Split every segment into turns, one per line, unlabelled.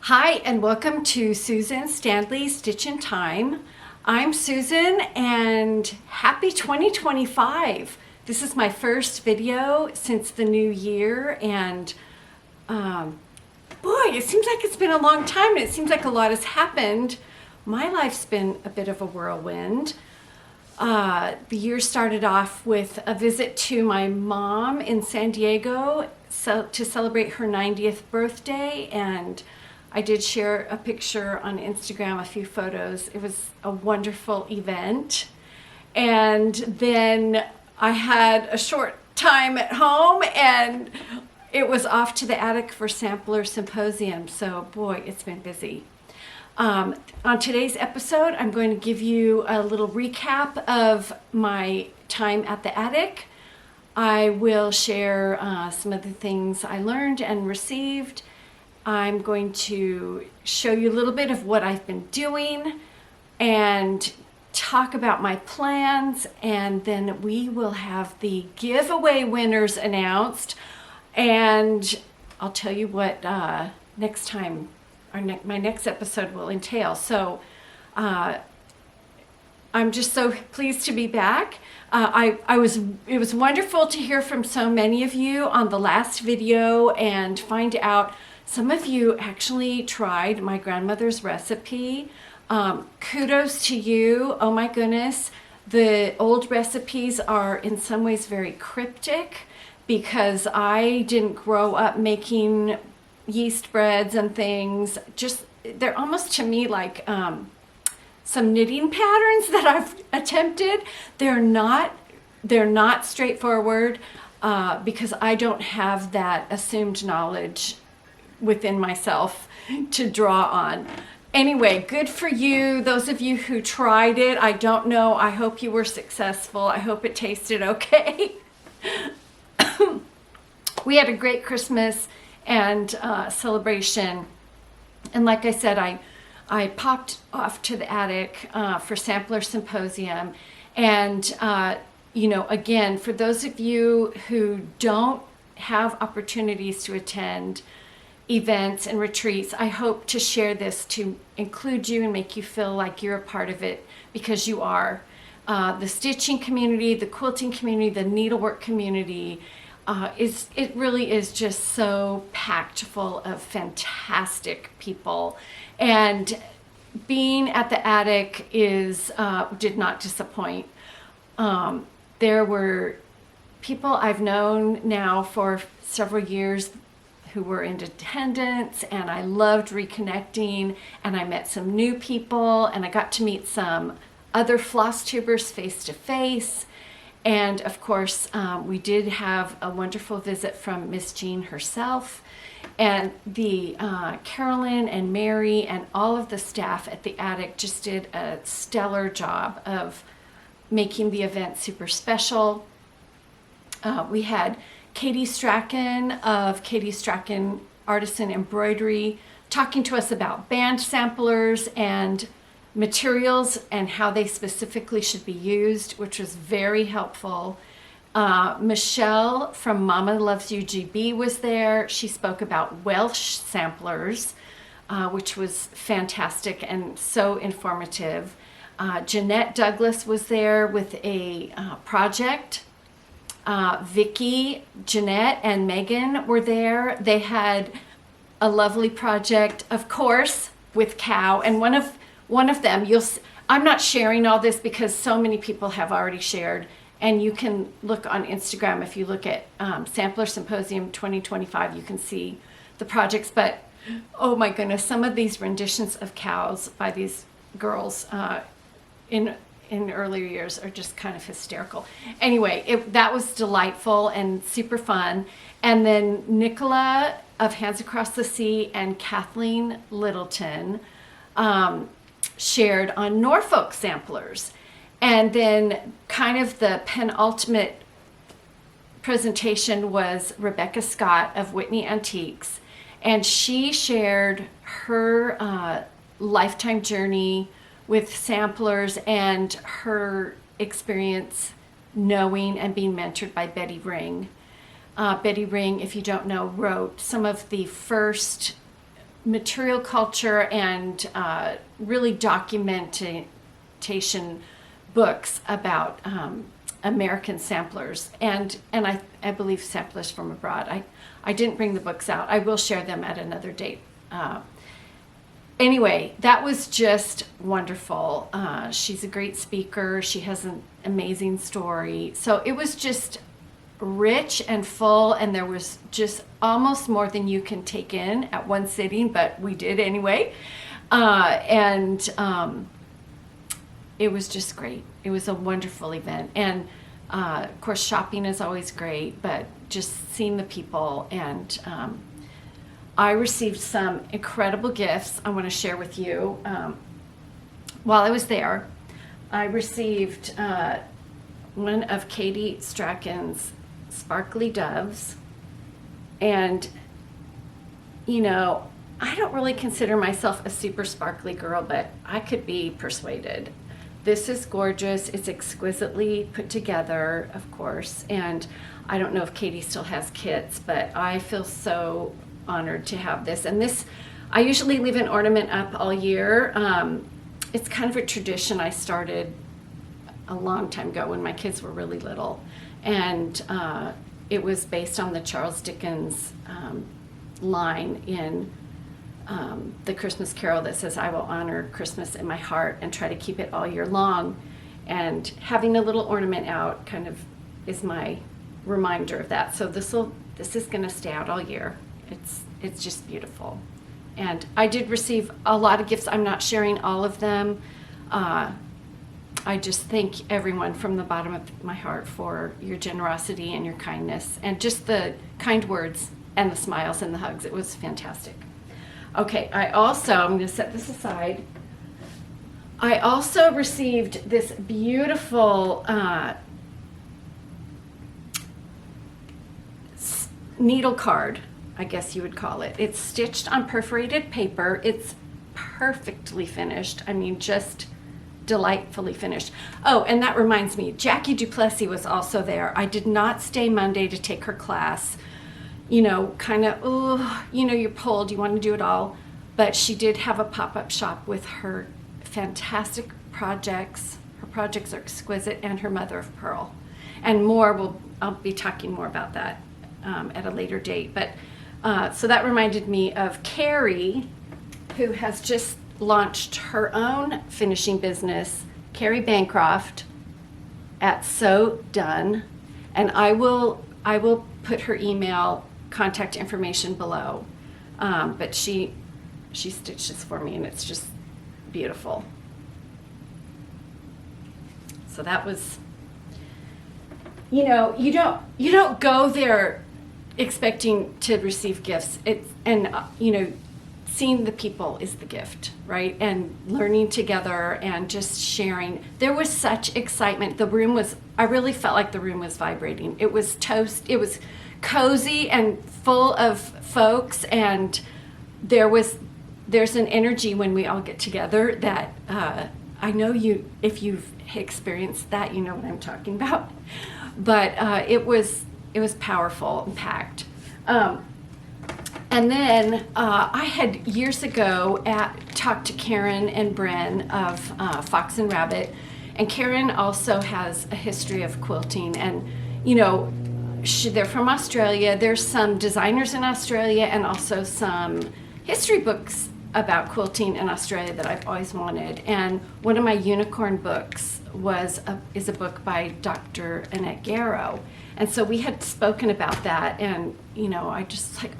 Hi, and welcome to Susan Stanley's Stitch in Time. I'm Susan, and happy 2025. This is my first video since the new year, and boy, it seems like it's been a long time, and it seems like a lot has happened. My life's been a bit of a whirlwind. The year started off with a visit to my mom in San Diego to celebrate her 90th birthday, and I did share a picture on Instagram, a few photos. It was a wonderful event. And then I had a short time at home, and it was off to the attic for Sampler Symposium. So boy, it's been busy. On today's episode, I'm going to give you a little recap of my time at the attic. I will share some of the things I learned and received. I'm going to show you a little bit of what I've been doing and talk about my plans, and then we will have the giveaway winners announced, and I'll tell you what next time my next episode will entail. So I'm just so pleased to be back. It was wonderful to hear from so many of you on the last video and find out some of you actually tried my grandmother's recipe. Kudos to you. Oh my goodness. The old recipes are in some ways very cryptic because I didn't grow up making yeast breads and things. They're almost to me like some knitting patterns that I've attempted. They're not straightforward because I don't have that assumed knowledge within myself to draw on. Anyway, good for you. Those of you who tried it, I don't know. I hope you were successful. I hope it tasted okay. We had a great Christmas and celebration. And like I said, I popped off to the attic for Sampler Symposium. And, again, for those of you who don't have opportunities to attend events and retreats, I hope to share this to include you and make you feel like you're a part of it, because you are. The stitching community, the quilting community, the needlework community, it really is just so packed full of fantastic people. And being at the attic did not disappoint. There were people I've known now for several years who were in attendance, and I loved reconnecting, and I met some new people, and I got to meet some other floss tubers face to face. And of course, we did have a wonderful visit from Miss Jean herself, and the Carolyn and Mary and all of the staff at the attic just did a stellar job of making the event super special. We had Katie Strachan of Katie Strachan Artisan Embroidery talking to us about band samplers and materials and how they specifically should be used, which was very helpful. Michelle from Mama Loves You GB was there. She spoke about Welsh samplers, which was fantastic and so informative. Jeanette Douglas was there with a project. Vicky, Jeanette, and Megan were there. They had a lovely project, of course, with cow. And one of them, I'm not sharing all this because so many people have already shared. And you can look on Instagram. If you look at Sampler Symposium 2025, you can see the projects. But oh my goodness, some of these renditions of cows by these girls in earlier years are just kind of hysterical. Anyway, that was delightful and super fun. And then Nicola of Hands Across the Sea and Kathleen Littleton shared on Norfolk samplers. And then kind of the penultimate presentation was Rebecca Scott of Whitney Antiques. And she shared her lifetime journey with samplers and her experience knowing and being mentored by Betty Ring. Betty Ring, if you don't know, wrote some of the first material culture and really documentation books about American samplers and I believe samplers from abroad. I didn't bring the books out. I will share them at another date. Anyway, that was just wonderful. She's a great speaker. She has an amazing story. So it was just rich and full, and there was just almost more than you can take in at one sitting, but we did anyway. It was just great. It was a wonderful event. And of course, shopping is always great, but just seeing the people. And I received some incredible gifts I want to share with you. While I was there, I received one of Katie Strachan's sparkly doves. And, you know, I don't really consider myself a super sparkly girl, but I could be persuaded. This is gorgeous. It's exquisitely put together, of course. And I don't know if Katie still has kits, but I feel so honored to have this. And this, I usually leave an ornament up all year. It's kind of a tradition I started a long time ago when my kids were really little. And it was based on the Charles Dickens line in the Christmas Carol that says, "I will honor Christmas in my heart and try to keep it all year long." And having a little ornament out kind of is my reminder of that. So this is going to stay out all year. It's just beautiful. And I did receive a lot of gifts. I'm not sharing all of them. I just thank everyone from the bottom of my heart for your generosity and your kindness and just the kind words and the smiles and the hugs. It was fantastic. Okay, I'm going to set this aside. I also received this beautiful needle card, I guess you would call it. It's stitched on perforated paper. It's perfectly finished. I mean, just delightfully finished. Oh, and that reminds me, Jackie Duplessis was also there. I did not stay Monday to take her class. You know, kind of, you're pulled, you want to do it all. But she did have a pop-up shop with her fantastic projects. Her projects are exquisite, and her mother of pearl. And more, I'll be talking more about that at a later date. But so that reminded me of Carrie, who has just launched her own finishing business, Carrie Bancroft, at So Done. And I will put her email contact information below. But she stitched this for me, and it's just beautiful. So that was, you don't go there expecting to receive gifts. Seeing the people is the gift, right? And learning together and just sharing. There was such excitement. I really felt like the room was vibrating. It was it was cozy and full of folks, and there's an energy when we all get together that I know if you've experienced that, you know what I'm talking about. But it was powerful and packed. And then I had years ago talked to Karen and Bren of Fox and Rabbit, and Karen also has a history of quilting, and they're from Australia. There's some designers in Australia and also some history books about quilting in Australia that I've always wanted. And one of my unicorn books is a book by Dr. Annette Garrow. And so we had spoken about that, and I just if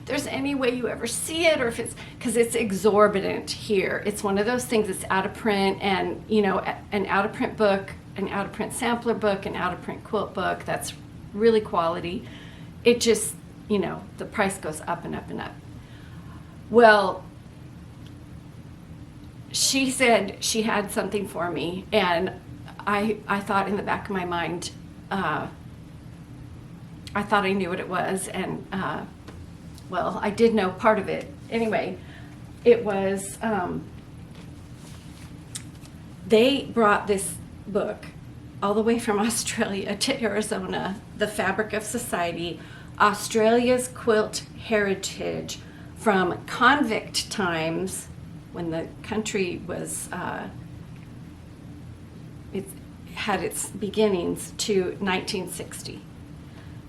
there's any way you ever see it, or if because it's exorbitant here. It's one of those things that's out of print, and an out of print book, an out of print sampler book, an out of print quilt book that's really quality. It just, the price goes up and up and up. Well, she said she had something for me, and I thought in the back of my mind, I thought I knew what it was, and I did know part of it. Anyway, it was, they brought this book all the way from Australia to Arizona, The Fabric of Society, Australia's Quilt Heritage, from convict times when the country was, it had its beginnings, to 1960.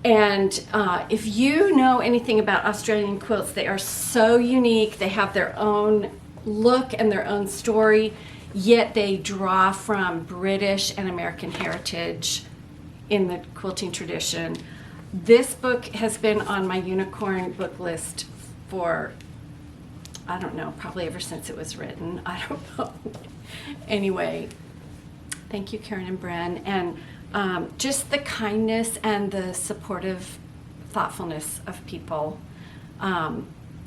And if you know anything about Australian quilts, they are so unique. They have their own look and their own story, yet they draw from British and American heritage in the quilting tradition. This book has been on my unicorn book list for, I don't know, probably ever since it was written. I don't know. Anyway, thank you, Karen and Bren. And just the kindness and the supportive thoughtfulness of people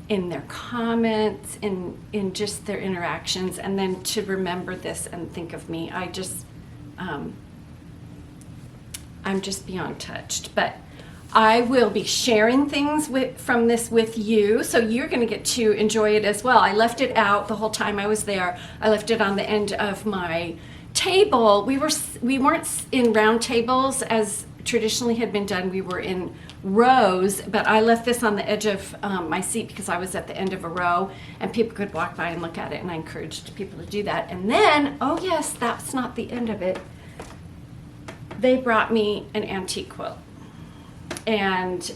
in their comments, in just their interactions, and then to remember this and think of me. I'm just beyond touched. But I will be sharing things from this with you, so you're going to get to enjoy it as well. I left it out the whole time I was there. I left it on the end of my table. We weren't in round tables as traditionally had been done. We were in rows, but I left this on the edge of my seat because I was at the end of a row and people could walk by and look at it, and I encouraged people to do that. And then, oh yes, that's not the end of it. They brought me an antique quilt. And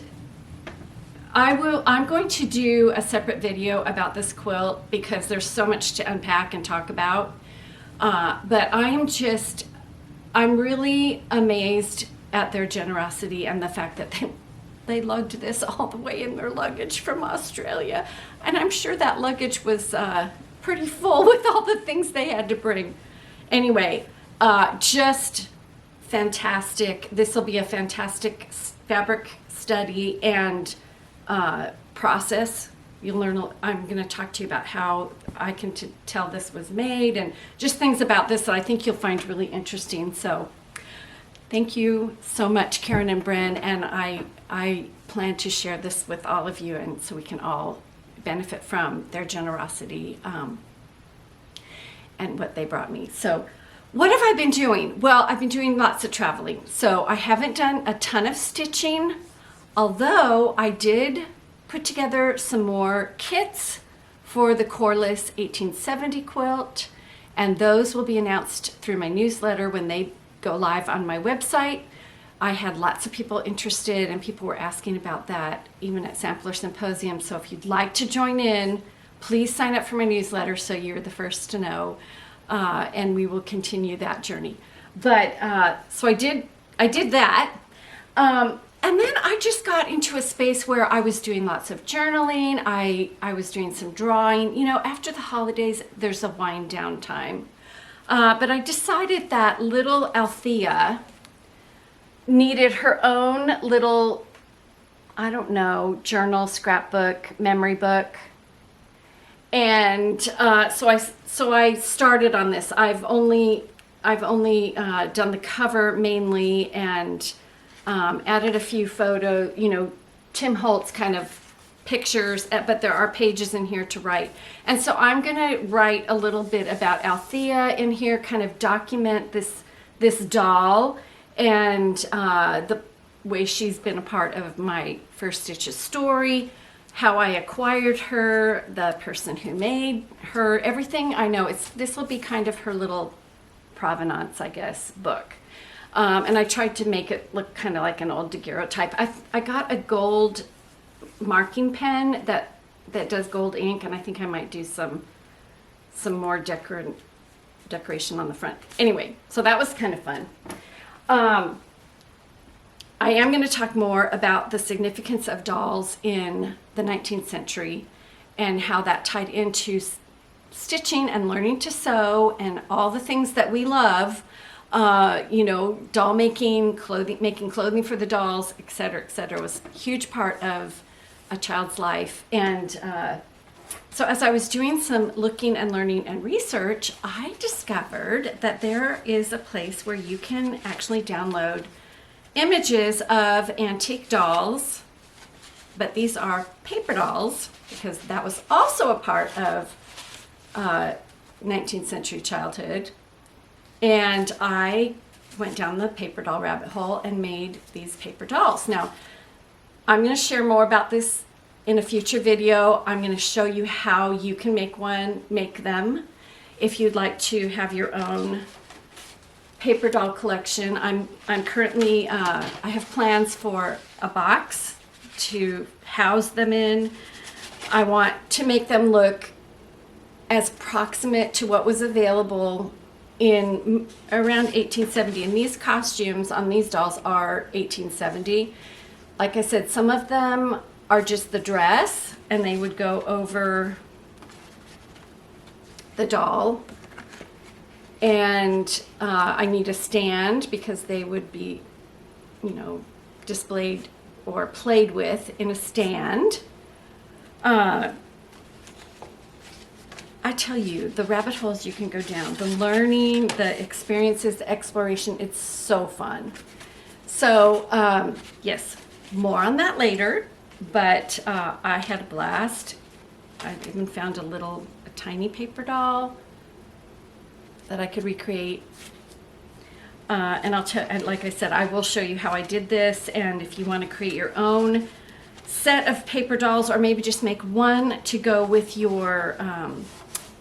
I'm going to do a separate video about this quilt because there's so much to unpack and talk about. But I'm really amazed at their generosity and the fact that they lugged this all the way in their luggage from Australia. And I'm sure that luggage was pretty full with all the things they had to bring. Anyway, just fantastic. This will be a fantastic fabric study and process. You'll learn. I'm going to talk to you about how I can tell this was made and just things about this that I think you'll find really interesting. So thank you so much, Karen and Bren, and I plan to share this with all of you, and so we can all benefit from their generosity and what they brought me. So what have I been doing? Well, I've been doing lots of traveling. So I haven't done a ton of stitching, although I did put together some more kits for the Corliss 1870 quilt, and those will be announced through my newsletter when they go live on my website. I had lots of people interested, and people were asking about that even at Sampler Symposium. So if you'd like to join in, please sign up for my newsletter so you're the first to know. And we will continue that journey. But so I did that, and then I just got into a space where I was doing lots of journaling. I was doing some drawing. You know, after the holidays, there's a wind down time. But I decided that little Althea needed her own little, I don't know, journal, scrapbook, memory book. And so I started on this. I've only done the cover mainly, and added a few photo, Tim Holtz kind of pictures, but there are pages in here to write. And so I'm gonna write a little bit about Althea in here, kind of document this doll and the way she's been a part of my First Stitches story, how I acquired her, the person who made her, everything I know. This will be kind of her little provenance, I guess, book. And I tried to make it look kind of like an old daguerreotype. I got a gold marking pen that does gold ink, and I think I might do some more decoration on the front. Anyway, so that was kind of fun. I am going to talk more about the significance of dolls in the 19th century and how that tied into stitching and learning to sew and all the things that we love, doll making, making clothing for the dolls, etc., was a huge part of a child's life. And so as I was doing some looking and learning and research, I discovered that there is a place where you can actually download images of antique dolls, but these are paper dolls because that was also a part of 19th century childhood. And I went down the paper doll rabbit hole and made these paper dolls. Now, I'm going to share more about this in a future video, I'm going to show you how you can make them. If you'd like to have your own paper doll collection, I'm currently, I have plans for a box to house them in. I want to make them look as proximate to what was available in around 1870. And these costumes on these dolls are 1870. Like I said, some of them are just the dress and they would go over the doll. And I need a stand because they would be, you know, displayed or played with in a stand. I tell you, the rabbit holes you can go down, the learning, the experiences, the exploration, it's so fun. So yes, more on that later, but I had a blast. I even found a tiny paper doll that I could recreate. And like I said, I will show you how I did this, and if you want to create your own set of paper dolls, or maybe just make one to go with your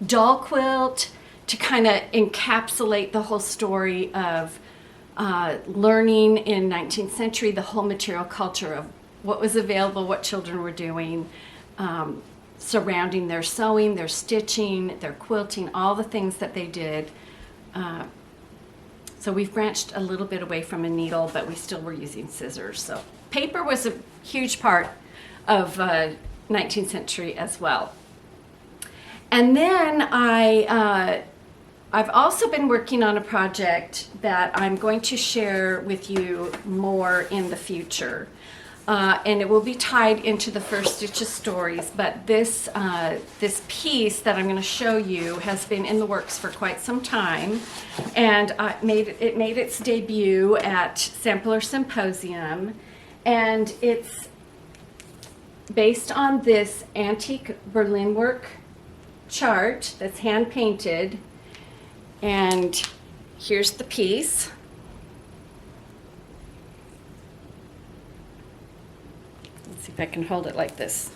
doll quilt to kind of encapsulate the whole story of learning in 19th century, the whole material culture of what was available, what children were doing, surrounding their sewing, their stitching, their quilting, all the things that they did. So we've branched a little bit away from a needle, but we still were using scissors. So paper was a huge part of 19th century as well. And then I've also been working on a project that I'm going to share with you more in the future. And it will be tied into the First Stitches stories, but this piece that I'm going to show you has been in the works for quite some time, and it made its debut at Sampler Symposium, and it's based on this antique Berlin work chart that's hand painted, and here's the piece. Let's see if I can hold it like this.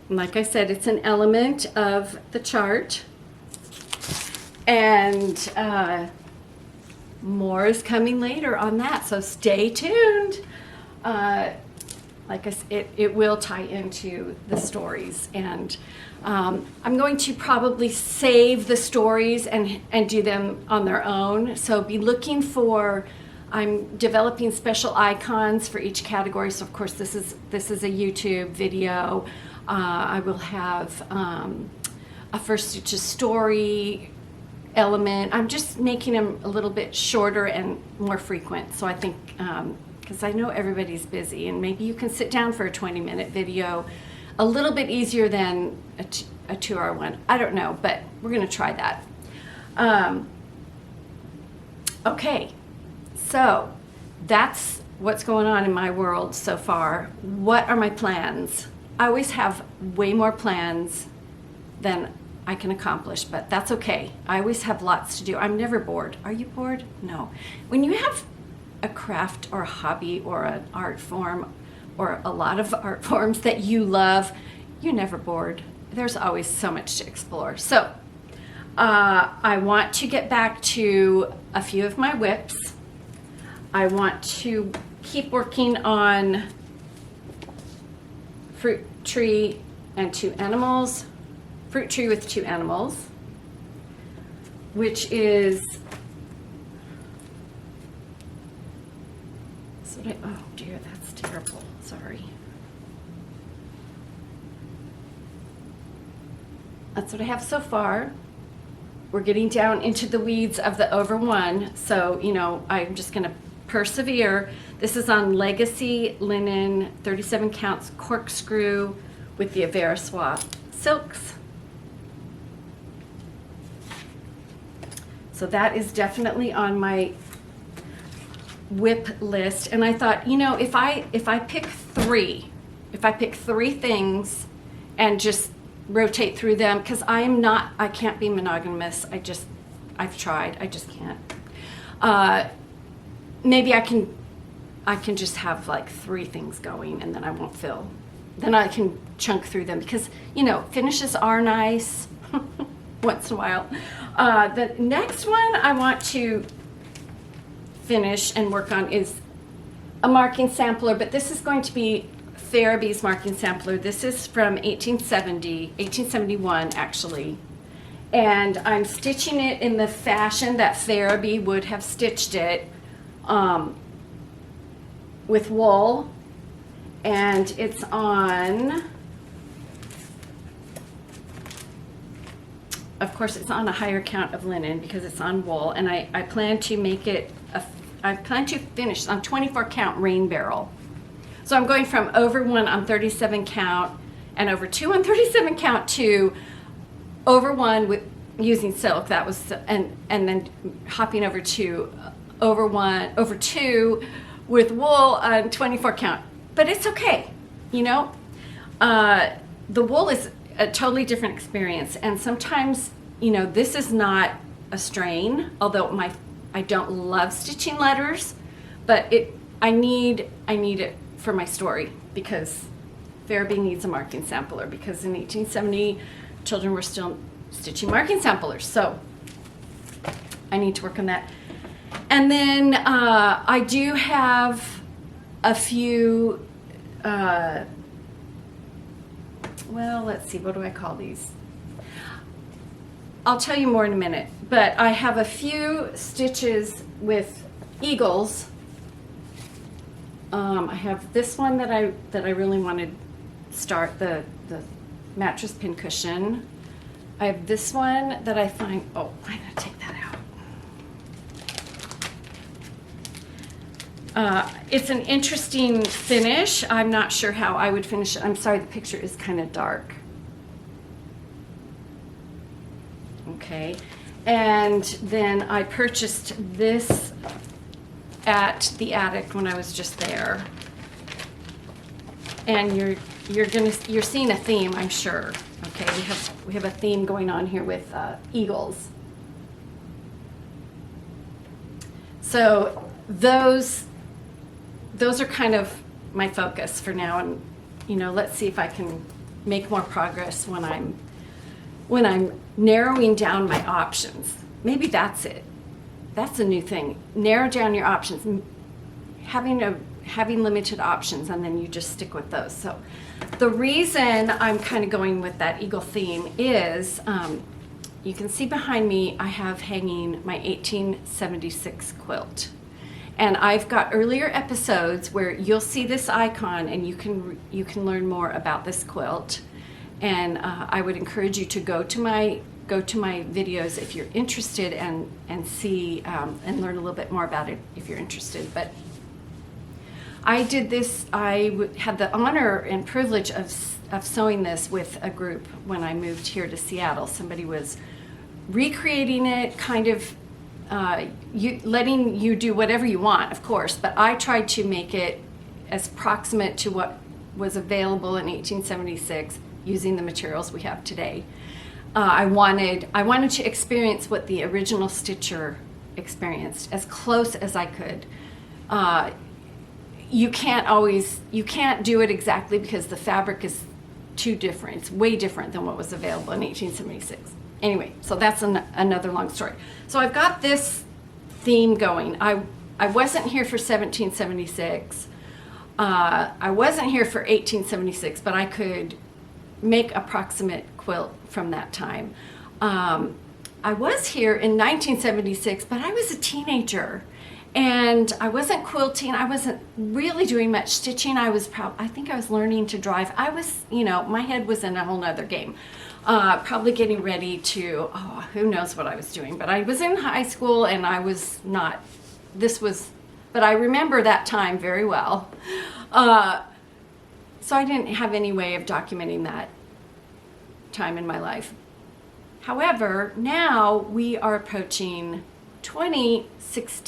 Like I said, it's an element of the chart, and more is coming later on that, so stay tuned. Like I said, it will tie into the stories, and I'm going to probably save the stories and do them on their own, so be looking for, I'm developing special icons for each category. So of course this is a YouTube video. I will have a First Stitches story element. I'm just making them a little bit shorter and more frequent. So I think, because I know everybody's busy, and maybe you can sit down for a 20-minute video a little bit easier than a 2-hour one. I don't know, but we're gonna try that. Okay. So that's what's going on in my world so far. What are my plans? I always have way more plans than I can accomplish, but that's okay. I always have lots to do. I'm never bored. Are you bored? No. When you have a craft or a hobby or an art form or a lot of art forms that you love, you're never bored. There's always so much to explore. So I want to get back to a few of my WIPs. I want to keep working on fruit tree and 2 animals, fruit tree with 2 animals, which is, oh dear, that's terrible, sorry. That's what I have so far. We're getting down into the weeds of the over one, so, you know, I'm just gonna persevere. This is on Legacy Linen 37 counts corkscrew with the Aversois silks. So that is definitely on my WIP list, and I thought, you know, if I pick 3 things and just rotate through them, because I can't be monogamous. I've tried, I just can't. Maybe I can I can just have like 3 things going, and then I won't feel, then I can chunk through them, because, you know, finishes are nice once in a while. The next one I want to finish and work on is a marking sampler, but this is going to be Farabee's marking sampler. This is from 1871 actually. And I'm stitching it in the fashion that Farabee would have stitched it, with wool. And it's on, of course, it's on a higher count of linen because it's on wool. And I plan to make it, I plan to finish on 24 count rain barrel. So I'm going from over 1 on 37 count and over 2 on 37 count to over 1 with using silk. That was, and then hopping over to over 2 with wool on 24 count. But it's okay, you know. The wool is a totally different experience, and sometimes, you know, this is not a strain, although I don't love stitching letters, but I need it for my story, because Farabee needs a marking sampler, because in 1870 children were still stitching marking samplers, so I need to work on that. And then I do have a few, well, let's see, what do I call these? I'll tell you more in a minute, but I have a few stitches with eagles. I have this one that I really want to start, the mattress pincushion. I have this one that I find, oh, I'm going to take that out. It's an interesting finish. I'm not sure how I would finish it. I'm sorry, the picture is kind of dark. Okay, and then I purchased this at the attic when I was just there. And you're seeing a theme, I'm sure. Okay, we have a theme going on here with eagles. So those are kind of my focus for now, and you know, let's see if I can make more progress when I'm narrowing down my options. Maybe that's it. That's a new thing. Narrow down your options. Having limited options, and then you just stick with those. So the reason I'm kind of going with that eagle theme is, you can see behind me I have hanging my 1876 quilt. And I've got earlier episodes where you'll see this icon and you can learn more about this quilt. And I would encourage you to go to my videos if you're interested, and see and learn a little bit more about it if you're interested. But I did this. I had the honor and privilege of sewing this with a group when I moved here to Seattle. Somebody was recreating it, kind of letting you do whatever you want, of course. But I tried to make it as proximate to what was available in 1876 using the materials we have today. I wanted to experience what the original stitcher experienced as close as I could. You can't do it exactly because the fabric is too different. It's way different than what was available in 1876. Anyway, so that's another long story. So I've got this theme going. I wasn't here for 1776. I wasn't here for 1876, but I could make approximate quilt from that time. I was here in 1976, but I was a teenager, and I wasn't quilting. I wasn't really doing much stitching. I think I was learning to drive. I was, you know, my head was in a whole nother game. Probably getting ready to, who knows what I was doing. But I was in high school, and I was not, but I remember that time very well. So I didn't have any way of documenting that time in my life. However, now we are approaching 2026.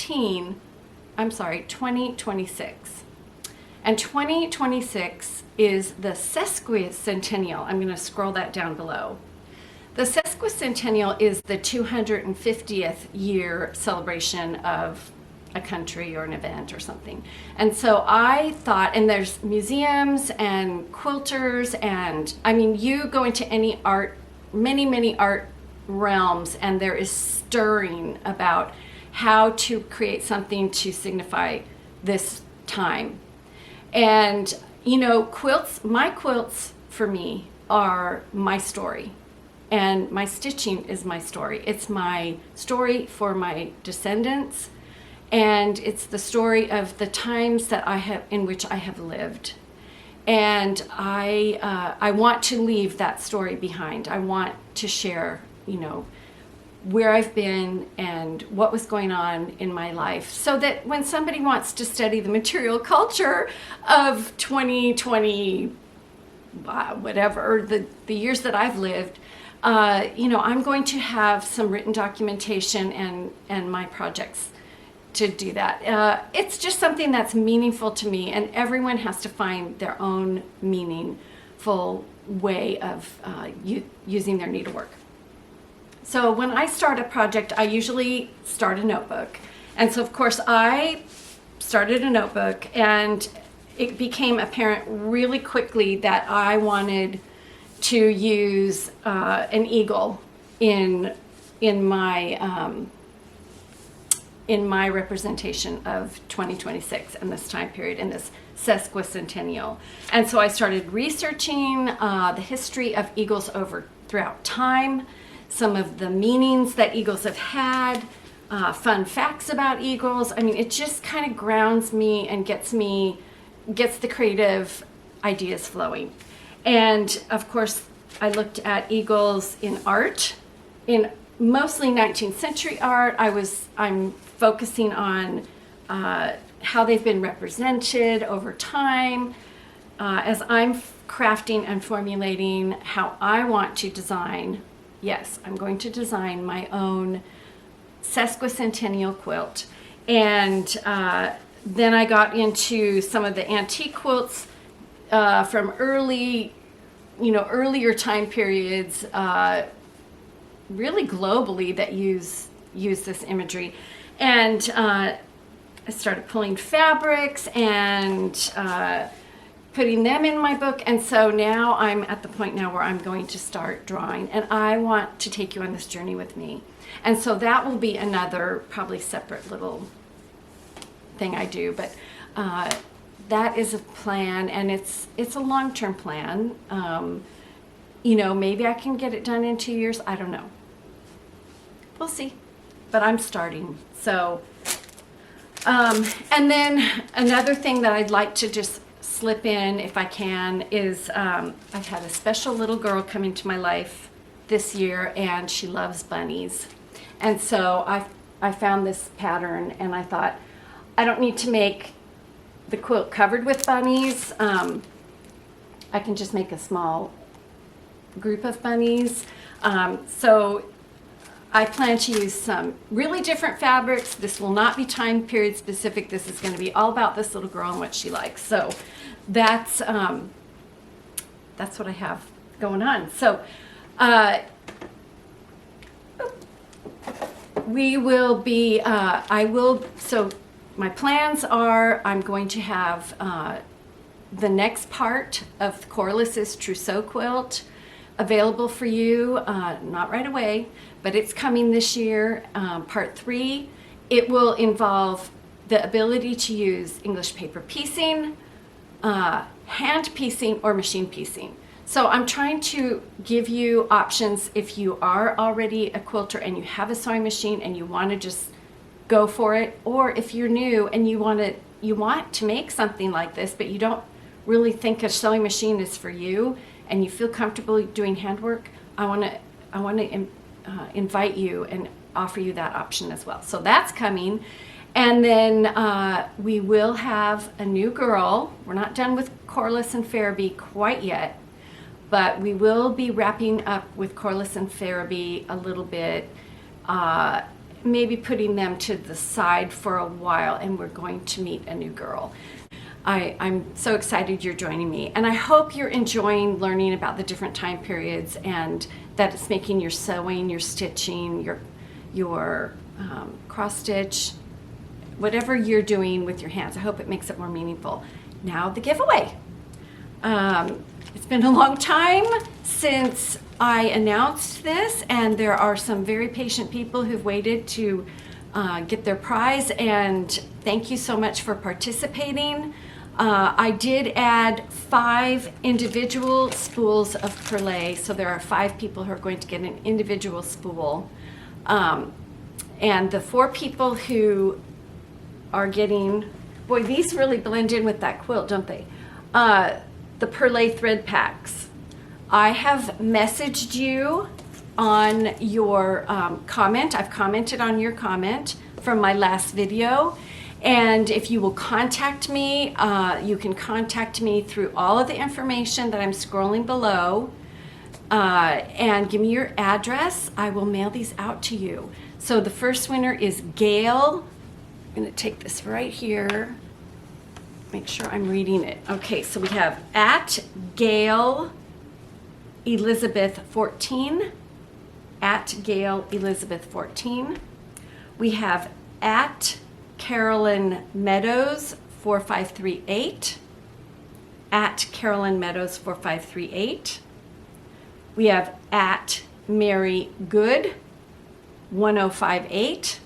And 2026 is the sesquicentennial. I'm going to scroll that down below. The sesquicentennial is the 250th year celebration of a country or an event or something. And so I thought, and there's museums and quilters, and I mean, you go into any art, many art realms, and there is stirring about how to create something to signify this time. And you know, my quilts for me are my story, and my stitching is my story. It's my story for my descendants, and it's the story of the times that in which I have lived. And I want to leave that story behind. I want to share, you know, where I've been and what was going on in my life, so that when somebody wants to study the material culture of 2020, whatever, the years that I've lived, you know, I'm going to have some written documentation and my projects to do that. It's just something that's meaningful to me, and everyone has to find their own meaningful way of using their needlework. So when I start a project, I usually start a notebook. And so of course I started a notebook, and it became apparent really quickly that I wanted to use an eagle in my representation of 2026 and this time period in this sesquicentennial. And so I started researching the history of eagles throughout time, some of the meanings that eagles have had, fun facts about eagles. I mean, it just kind of grounds me and gets the creative ideas flowing. And of course, I looked at eagles in art, in mostly 19th century art. I'm focusing on how they've been represented over time as I'm crafting and formulating how I want to design. Yes, I'm going to design my own sesquicentennial quilt. And then I got into some of the antique quilts from earlier time periods, really globally, that use this imagery. And I started pulling fabrics and putting them in my book. And so now I'm at the point now where I'm going to start drawing, and I want to take you on this journey with me. And so that will be another probably separate little thing I do, but that is a plan, and it's a long-term plan. You know, maybe I can get it done in 2 years. I don't know. We'll see. But I'm starting. So, and then another thing that I'd like to just slip in, if I can, is I've had a special little girl come into my life this year, and she loves bunnies. And so I found this pattern, and I thought, I don't need to make the quilt covered with bunnies. I can just make a small group of bunnies. So I plan to use some really different fabrics. This will not be time period specific. This is going to be all about this little girl and what she likes. So that's what I have going on. So we will be, so my plans are, I'm going to have the next part of Corliss's trousseau quilt available for you, not right away, but it's coming this year, part 3. It will involve the ability to use English paper piecing, hand piecing, or machine piecing. So I'm trying to give you options if you are already a quilter and you have a sewing machine and you want to just go for it, or if you're new and you want to make something like this, but you don't really think a sewing machine is for you and you feel comfortable doing handwork, I want to invite you and offer you that option as well. So that's coming. And then we will have a new girl. We're not done with Corliss and Farabee quite yet, but we will be wrapping up with Corliss and Farabee a little bit, maybe putting them to the side for a while, and we're going to meet a new girl. I'm so excited you're joining me, and I hope you're enjoying learning about the different time periods, and that it's making your sewing, your stitching, your cross stitch, whatever you're doing with your hands. I hope it makes it more meaningful. Now the giveaway. It's been a long time since I announced this, and there are some very patient people who've waited to get their prize, and thank you so much for participating. I did add 5 individual spools of Perlee, so there are 5 people who are going to get an individual spool. And the 4 people who are getting, boy, these really blend in with that quilt, don't they? The Perlee thread packs. I have messaged you on your comment. I've commented on your comment from my last video. And if you will contact me, you can contact me through all of the information that I'm scrolling below, and give me your address. I will mail these out to you. So the first winner is Gail. I'm going to take this right here. Make sure I'm reading it. Okay, so we have at Gail Elizabeth 14, at Gail Elizabeth 14. We have at Carolyn Meadows 4538, at Carolyn Meadows 4538. We have at Mary Good 1058,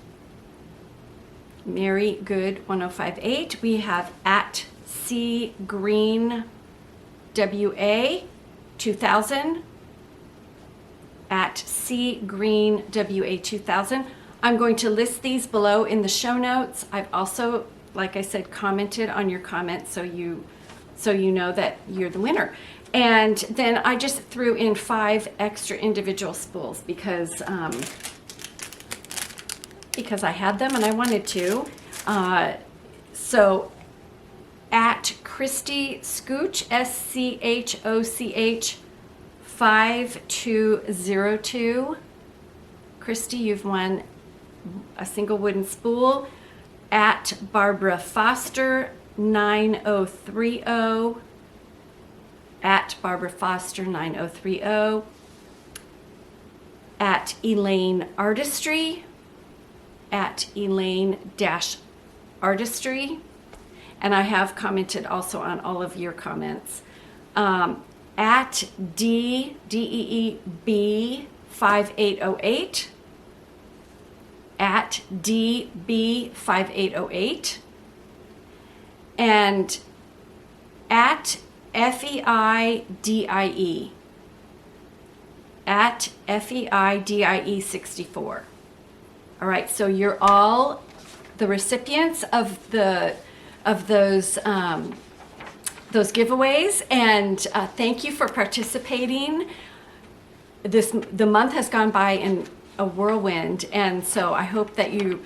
Mary Good 1058. We have at C Green WA 2000, at C Green WA 2000. I'm going to list these below in the show notes. I've also, like I said, commented on your comments so you know that you're the winner. And then I just threw in 5 extra individual spools because I had them and I wanted to. So at Christy Scooch, SCHOCH 5202. Christy, you've won a single wooden spool. At Barbara Foster 9030, at Barbara Foster 9030. At Elaine Artistry, at Elaine-Artistry, and I have commented also on all of your comments. At DEEB 5808, at DB 5808, and at FEIDIE, at FEIDIE 64. All right, so you're all the recipients of those giveaways, and thank you for participating. The month has gone by in a whirlwind, and so I hope that you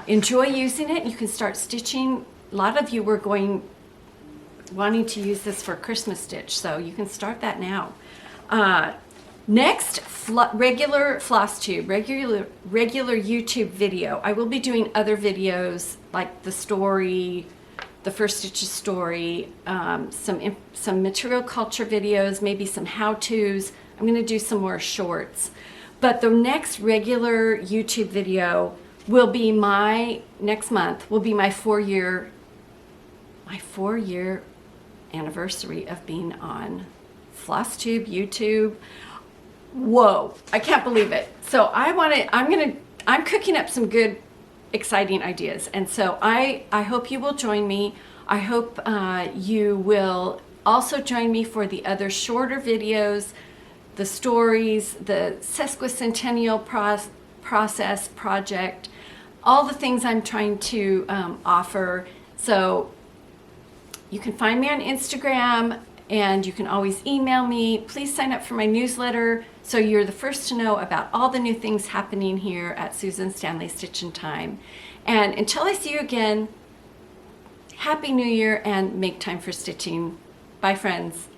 enjoy using it. You can start stitching. A lot of you were wanting to use this for Christmas stitch, so you can start that now. Next, regular floss tube, regular YouTube video. I will be doing other videos like the story, the first stitches story, some material culture videos, maybe some how-tos. I'm going to do some more shorts. But the next regular YouTube video will be next month will be my 4-year anniversary of being on FlossTube, YouTube. Whoa, I can't believe it. So I'm cooking up some good, exciting ideas. And so I hope you will join me. I hope you will also join me for the other shorter videos, the stories, the sesquicentennial process project, all the things I'm trying to offer. So you can find me on Instagram, and you can always email me. Please sign up for my newsletter so you're the first to know about all the new things happening here at Susan Stanley Stitch in Time. And until I see you again, Happy New Year and make time for stitching. Bye, friends.